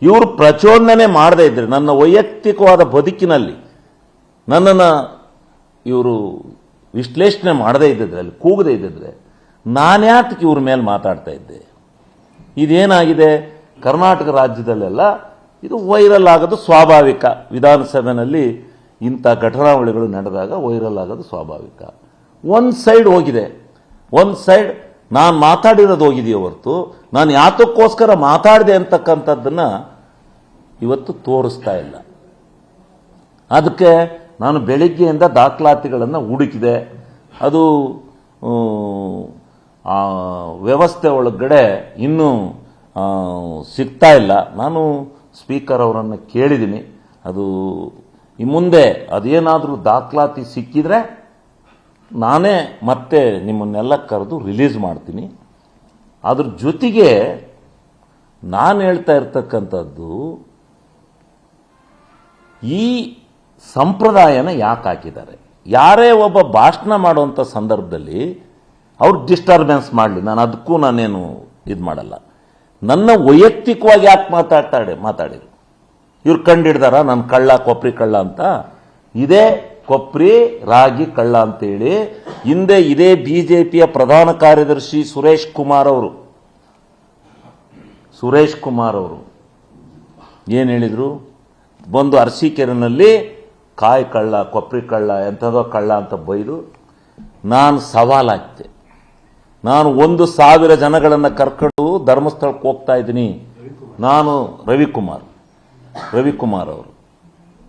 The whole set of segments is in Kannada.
ಇವರು ಪ್ರಚೋದನೆ ಮಾಡದೇ ಇದ್ರೆ, ನನ್ನ ವೈಯಕ್ತಿಕವಾದ ಬದುಕಿನಲ್ಲಿ ನನ್ನನ್ನು ಇವರು ವಿಶ್ಲೇಷಣೆ ಮಾಡದೇ ಇದ್ದಿದ್ರೆ, ಅಲ್ಲಿ ಕೂಗದೇ ಇದ್ದಿದ್ರೆ, ನಾನ್ಯಾತಕ್ಕೆ ಇವ್ರ ಮೇಲೆ ಮಾತಾಡ್ತಾ ಇದ್ದೆ? ಇದೇನಾಗಿದೆ, ಕರ್ನಾಟಕ ರಾಜ್ಯದಲ್ಲೆಲ್ಲ ಇದು ವೈರಲ್ ಆಗೋದು ಸ್ವಾಭಾವಿಕ. ವಿಧಾನಸಭೆಯಲ್ಲಿ ಇಂಥ ಘಟನಾವಳಿಗಳು ನಡೆದಾಗ ವೈರಲ್ ಆಗೋದು ಸ್ವಾಭಾವಿಕ. ಒಂದು ಸೈಡ್ ಹೋಗಿದೆ, ಒಂದು ಸೈಡ್ ನಾನು ಮಾತಾಡಿರೋದು ಹೋಗಿದೆಯೋ ಹೊರತು ನಾನು ಯಾತಕ್ಕೋಸ್ಕರ ಮಾತಾಡಿದೆ ಅಂತಕ್ಕಂಥದ್ದನ್ನು ಇವತ್ತು ತೋರಿಸ್ತಾ ಇಲ್ಲ. ಅದಕ್ಕೆ ನಾನು ಬೆಳಿಗ್ಗೆಯಿಂದ ದಾಖಲಾತಿಗಳನ್ನು ಹುಡುಕಿದೆ. ಅದು ವ್ಯವಸ್ಥೆ ಒಳಗಡೆ ಇನ್ನೂ ಸಿಗ್ತಾ ಇಲ್ಲ. ನಾನು ಸ್ಪೀಕರ್ ಅವರನ್ನು ಕೇಳಿದ್ದೀನಿ. ಅದು ಈ ಮುಂದೆ ಅದೇನಾದರೂ ದಾಖಲಾತಿ ಸಿಕ್ಕಿದ್ರೆ ನಾನೇ ಮತ್ತೆ ನಿಮ್ಮನ್ನೆಲ್ಲ ಕರೆದು ರಿಲೀಸ್ ಮಾಡ್ತೀನಿ. ಅದ್ರ ಜೊತೆಗೆ ನಾನು ಹೇಳ್ತಾ ಇರ್ತಕ್ಕಂಥದ್ದು, ಈ ಸಂಪ್ರದಾಯನ ಯಾಕೆ ಹಾಕಿದ್ದಾರೆ? ಯಾರೇ ಒಬ್ಬ ಭಾಷಣ ಮಾಡುವಂಥ ಸಂದರ್ಭದಲ್ಲಿ ಅವ್ರು ಡಿಸ್ಟರ್ಬೆನ್ಸ್ ಮಾಡಲಿ, ನಾನು ಅದಕ್ಕೂ ನಾನೇನು ಇದು ಮಾಡಲ್ಲ. ನನ್ನ ವೈಯಕ್ತಿಕವಾಗಿ ಯಾಕೆ ಮಾತಾಡಿರು? ಇವ್ರು ಕಂಡಿಡ್ದಾರ ನನ್ನ ಕಳ್ಳ, ಕೊಪ್ರಿ ಕಳ್ಳ ಅಂತ? ಇದೇ ಕೊಪ್ರಿ ರಾಗಿ ಕಳ್ಳ ಅಂತೇಳಿ ಹಿಂದೆ ಇದೇ ಬಿಜೆಪಿಯ ಪ್ರಧಾನ ಕಾರ್ಯದರ್ಶಿ ಸುರೇಶ್ ಕುಮಾರ್ ಅವರು ಏನು ಹೇಳಿದ್ರು? ಬಂದು ಅರಸೀಕೆರೆನಲ್ಲಿ ಕಾಯಿ ಕಳ್ಳ, ಕೊಪ್ರಿ ಕಳ್ಳ, ಎಂಥದೋ ಕಳ್ಳ ಅಂತ ಬೈದು ನಾನು ಸವಾಲಾಗ್ತೆ. ನಾನು 1,000 ಜನಗಳನ್ನು ಕರ್ಕೊಂಡು ಧರ್ಮಸ್ಥಳಕ್ಕೆ ಹೋಗ್ತಾ ಇದ್ದೀನಿ. ನಾನು ರವಿಕುಮಾರ್ ಅವರು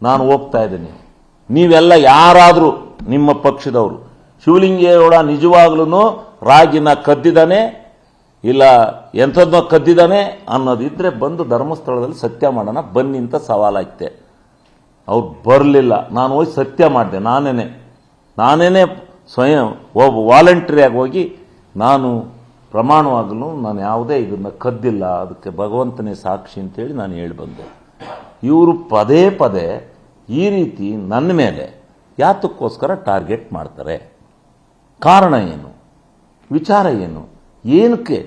ನಾನು ಹೋಗ್ತಾ ಇದ್ದೀನಿ. ನೀವೆಲ್ಲ ಯಾರಾದರೂ ನಿಮ್ಮ ಪಕ್ಷದವರು ಶಿವಲಿಂಗೇಗೌಡ ನಿಜವಾಗ್ಲೂ ರಾಗಿನ ಕದ್ದಿದ್ದಾನೆ ಇಲ್ಲ ಎಂಥದ್ದೋ ಕದ್ದಿದ್ದಾನೆ ಅನ್ನೋದಿದ್ರೆ ಬಂದು ಧರ್ಮಸ್ಥಳದಲ್ಲಿ ಸತ್ಯ ಮಾಡೋಣ ಬನ್ನಿ ಅಂತ ಸವಾಲಾಗ್ತೆ. ಅವ್ರು ಬರಲಿಲ್ಲ. ನಾನು ಹೋಗಿ ಸತ್ಯ ಮಾಡಿದೆ. ನಾನೇನೆ ಸ್ವಯಂ ಒಬ್ಬ ವಾಲಂಟ್ರಿಯಾಗಿ ಹೋಗಿ ನಾನು ಪ್ರಮಾಣವಾಗಲು ನಾನು ಯಾವುದೇ ಇದನ್ನು ಕದ್ದಿಲ್ಲ, ಅದಕ್ಕೆ ಭಗವಂತನೇ ಸಾಕ್ಷಿ ಅಂತೇಳಿ ನಾನು ಹೇಳಿ ಬಂದೆ. ಇವರು ಪದೇ ಪದೇ ಈ ರೀತಿ ನನ್ನ ಮೇಲೆ ಯಾತಕ್ಕೋಸ್ಕರ ಟಾರ್ಗೆಟ್ ಮಾಡ್ತಾರೆ? ಕಾರಣ ಏನು? ವಿಚಾರ ಏನು? ಏನಕ್ಕೆ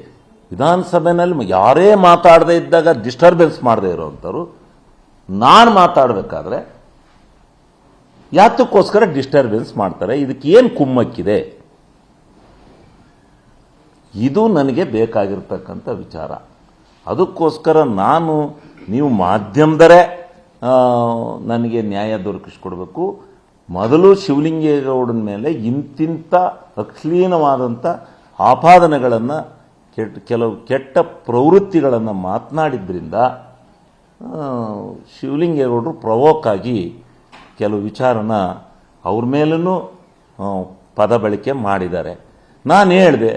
ವಿಧಾನಸಭೆಯಲ್ಲಿ ಯಾರೇ ಮಾತಾಡದೇ ಇದ್ದಾಗ ಡಿಸ್ಟರ್ಬೆನ್ಸ್ ಮಾಡದೇ ಇರೋವಂಥವ್ರು ನಾನು ಮಾತಾಡಬೇಕಾದ್ರೆ ಯಾತಕ್ಕೋಸ್ಕರ ಡಿಸ್ಟರ್ಬೆನ್ಸ್ ಮಾಡ್ತಾರೆ? ಇದಕ್ಕೆ ಏನು ಕುಮ್ಮಕ್ಕಿದೆ? ಇದು ನನಗೆ ಬೇಕಾಗಿರ್ತಕ್ಕಂಥ ವಿಚಾರ. ಅದಕ್ಕೋಸ್ಕರ ನೀವು ಮಾಧ್ಯಮದರೇ ನನಗೆ ನ್ಯಾಯ ದೊರಕಿಸ್ಕೊಡ್ಬೇಕು. ಮೊದಲು ಶಿವಲಿಂಗೇಗೌಡನ ಮೇಲೆ ಇಂತಿಂಥ ಅಶ್ಲೀಲವಾದಂಥ ಆಪಾದನೆಗಳನ್ನು, ಕೆಲವು ಕೆಟ್ಟ ಪ್ರವೃತ್ತಿಗಳನ್ನು ಮಾತನಾಡಿದ್ರಿಂದ ಶಿವಲಿಂಗೇಗೌಡರು ಪ್ರವೋಕ್ ಆಗಿ ಕೆಲವು ವಿಚಾರನ ಅವ್ರ ಮೇಲೂ ಪದ ಬಳಕೆ ಮಾಡಿದ್ದಾರೆ. ನಾನು ಹೇಳಿದೆ,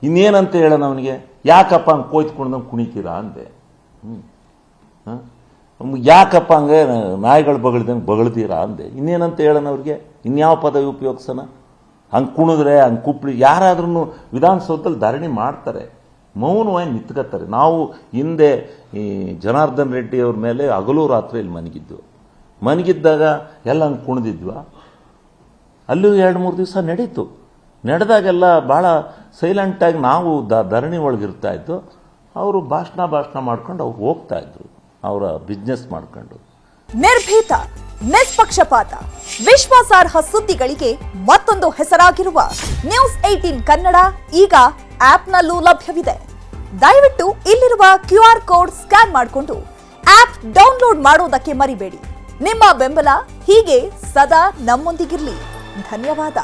ಇನ್ನೇನಂತ ಹೇಳೋಣ ಅವನಿಗೆ? ಯಾಕಪ್ಪ ಹಂಗೆ ಕೋಯ್ತ್ಕೊಂಡು ಕುಣಿತೀರಾ ಅಂದೆ. ಯಾಕಪ್ಪ ಹಂಗೆ ನಾಯಿಗಳು ಬಗಳ್ತೀರಾ ಅಂದೆ. ಇನ್ನೇನಂತ ಹೇಳೋಣ ಅವ್ರಿಗೆ? ಇನ್ಯಾವ ಪದ ಉಪಯೋಗಿಸೋಣ? ಹಂಗೆ ಕುಣಿದ್ರೆ, ಹಂಗೆ ಕುಪ್ಪಳಿ ಯಾರಾದ್ರೂ ವಿಧಾನಸೌಧದಲ್ಲಿ ಧರಣಿ ಮಾಡ್ತಾರೆ, ಮೌನವಾಗಿ ನಿಂತ್ಕೋತಾರೆ. ನಾವು ಹಿಂದೆ ಈ ಜನಾರ್ದನ್ ರೆಡ್ಡಿ ಅವ್ರ ಮೇಲೆ ಹಗಲು ರಾತ್ರಿ ಇಲ್ಲಿ ಮನಗಿದ್ದಾಗ ಎಲ್ಲ ಹಂಗೆ ಕುಣಿದಿದ್ವ? ಅಲ್ಲೂ 2-3 ದಿವಸ ನಡೀತು. ನಡೆದಾಗೆಲ್ಲ ಭಾಳ ಸೈಲೆಂಟಾಗಿ ನಾವು ಧರಣಿ ಒಳಗಿರ್ತಾ ಇದ್ದು. ಅವರು ಭಾಷಣ ಮಾಡ್ಕೊಂಡು ಅವ್ರು ಹೋಗ್ತಾ ಇದ್ರು, ಅವರ ಬಿಸ್ನೆಸ್ ಮಾಡ್ಕೊಂಡು. ನಿರ್ಭೀತ, ನಿಷ್ಪಕ್ಷಪಾತ, ವಿಶ್ವಾಸಾರ್ಹ ಸುದ್ದಿಗಳಿಗೆ ಮತ್ತೊಂದು ಹೆಸರಾಗಿರುವ ನ್ಯೂಸ್ 18 ಕನ್ನಡ ಈಗ ಆಪ್ನಲ್ಲೂ ಲಭ್ಯವಿದೆ. ದಯವಿಟ್ಟು ಇಲ್ಲಿರುವ QR ಕೋಡ್ ಸ್ಕ್ಯಾನ್ ಮಾಡಿಕೊಂಡು ಆಪ್ ಡೌನ್ಲೋಡ್ ಮಾಡೋದಕ್ಕೆ ಮರಿಬೇಡಿ. ನಿಮ್ಮ ಬೆಂಬಲ ಹೀಗೆ ಸದಾ ನಮ್ಮೊಂದಿಗಿರಲಿ. ಧನ್ಯವಾದ.